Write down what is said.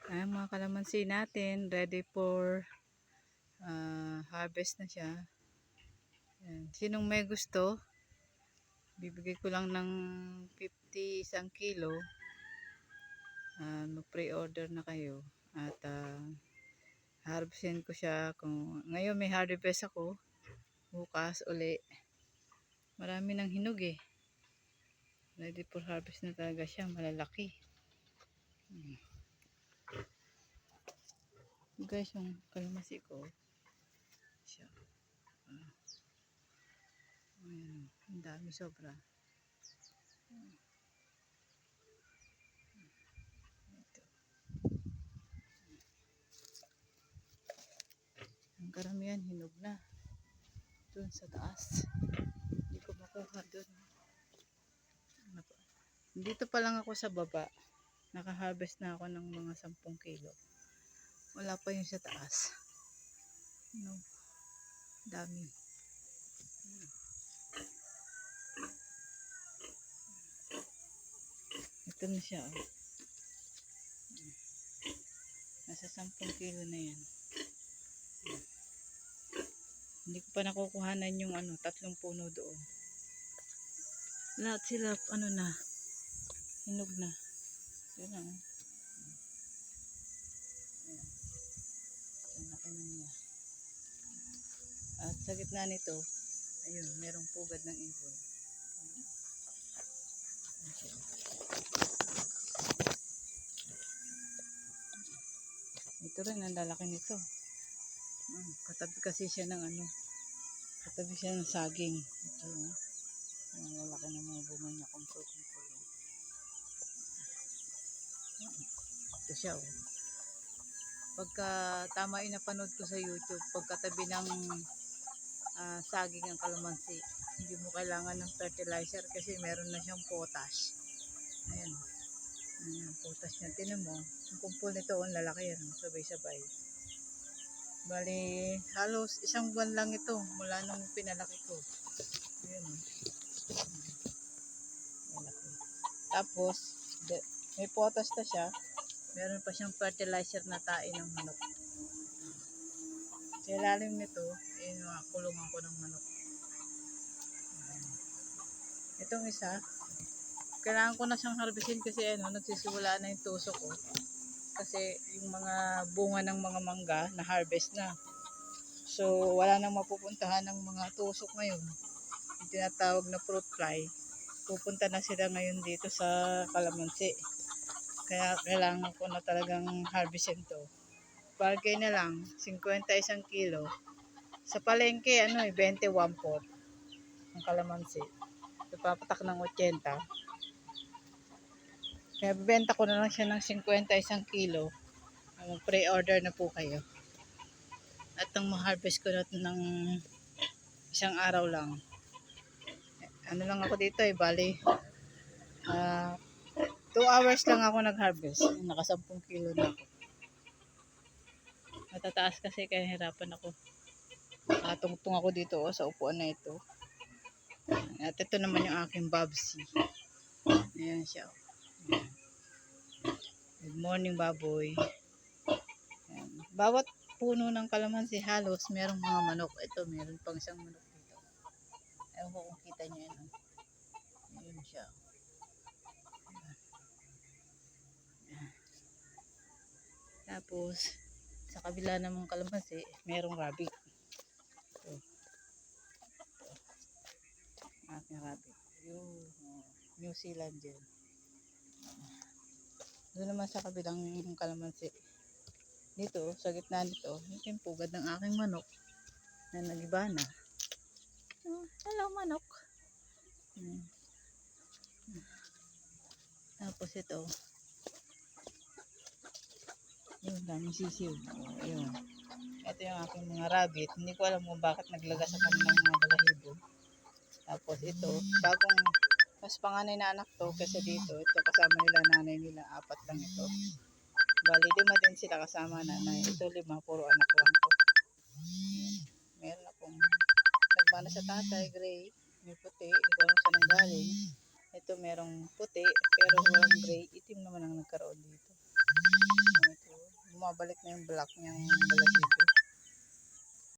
Ayan mga kalamansi natin, ready for harvest na siya. Ayan. Sinong may gusto, bibigay ko lang ng 50 isang kilo. Mag-pre-order na kayo. At harvestin ko siya. Kung ngayon may harvest ako, bukas uli. Marami ng hinog eh. Ready for harvest na talaga siya, malalaki. Guys, yung kalamansi ko siya. Ayan, ang dami sobra. Ito. Ang karamihan hinog na. Doon sa taas. Hindi ko makuha doon. Dito pa lang ako sa baba. Naka-harvest na ako ng mga 10 kilo. Wala pa yung sa taas. No. Dami. Ito na siya. Oh. Nasa 10 kilo na yan. Hindi ko pa nakukuhanan yung 3 puno doon. Lahat sila na, hinog na. Yun lang. Ang laki na niya. At sa gitna nito, ayun, merong pugad ng ibon. Ito rin, ang lalaki nito. Katabi kasi siya ng katabi siya ng saging. Ito, ang lalaki ng mga bunga niya, kumpul-kumpul. Ito siya, oh. Pagka tama yung napanood ko sa YouTube, pagkatabi ng saging ang kalamansi, hindi mo kailangan ng fertilizer kasi meron na siyang potash. Ayan. Ayan, potash niya. Tinan mo, ang kumpul nito, ang lalaki yan, sabay-sabay. Bali, halos 1 buwan lang ito mula nung pinalaki ko. Ayan. Malaki. Tapos, may potash na siya. Meron pa siyang fertilizer na tae ng manok. Sa ilalim nito, kulungan ko ng manok. Itong isa, kailangan ko na siyang harvestin kasi nagsisimula na yung tusok ko. Kasi yung mga bunga ng mga mangga na harvest na. So, wala nang mapupuntahan ng mga tusok ngayon. Yung tinatawag na fruit fly. Pupunta na sila ngayon dito sa kalamansi. Kaya kailangan ko na talagang harvestin to. Bargain na lang, 51 kilo. Sa palengke, 21 po ang kalamansi. Ipapatak ng 80. Kaya bibenta ko na lang siya ng 51 kilo. Pre-order na po kayo. At ang ma-harvest ko na ng isang araw lang. Lang ako dito bali 2 hours lang ako nag-harvest. Naka 10 kilo na ako. Matataas kasi kaya hirapan ako. Tungtong ako dito sa upuan na ito. At ito naman yung aking babsi. Ayan siya. Good morning, baboy. Ayan. Bawat puno ng kalamansi halos merong mga manok. Ito, meron pang isang manok dito. Ewan ko kung kita nyo yan. Ayan siya. Tapos, sa kabila namang kalamansi, merong rabbit. Ito. Aking rabbit. Yung New Zealand dyan. Doon naman sa kabilang kalamansi. Dito, sa gitna nito, ito yung pugad ng aking manok na nagiba na. Hello, manok. Tapos ito, yung daming sisiw. Ayun. Ito yung aking mga rabbit. Hindi ko alam kung bakit naglagas sa kanilang mga balahibo. Tapos ito, bagong mas panganay na anak to kasi dito, ito kasama nila nanay nila, 4 lang ito. Bali 5 din sila kasama nanay. Ito 5, puro anak lang to. Meron akong nagmana sa tatay, gray, may puti, hindi ko alam saan ang galing. Ito merong puti, pero walang gray, itim naman ang nagkaroon dito. Ito, bumabalik na yung black niyang balahibo.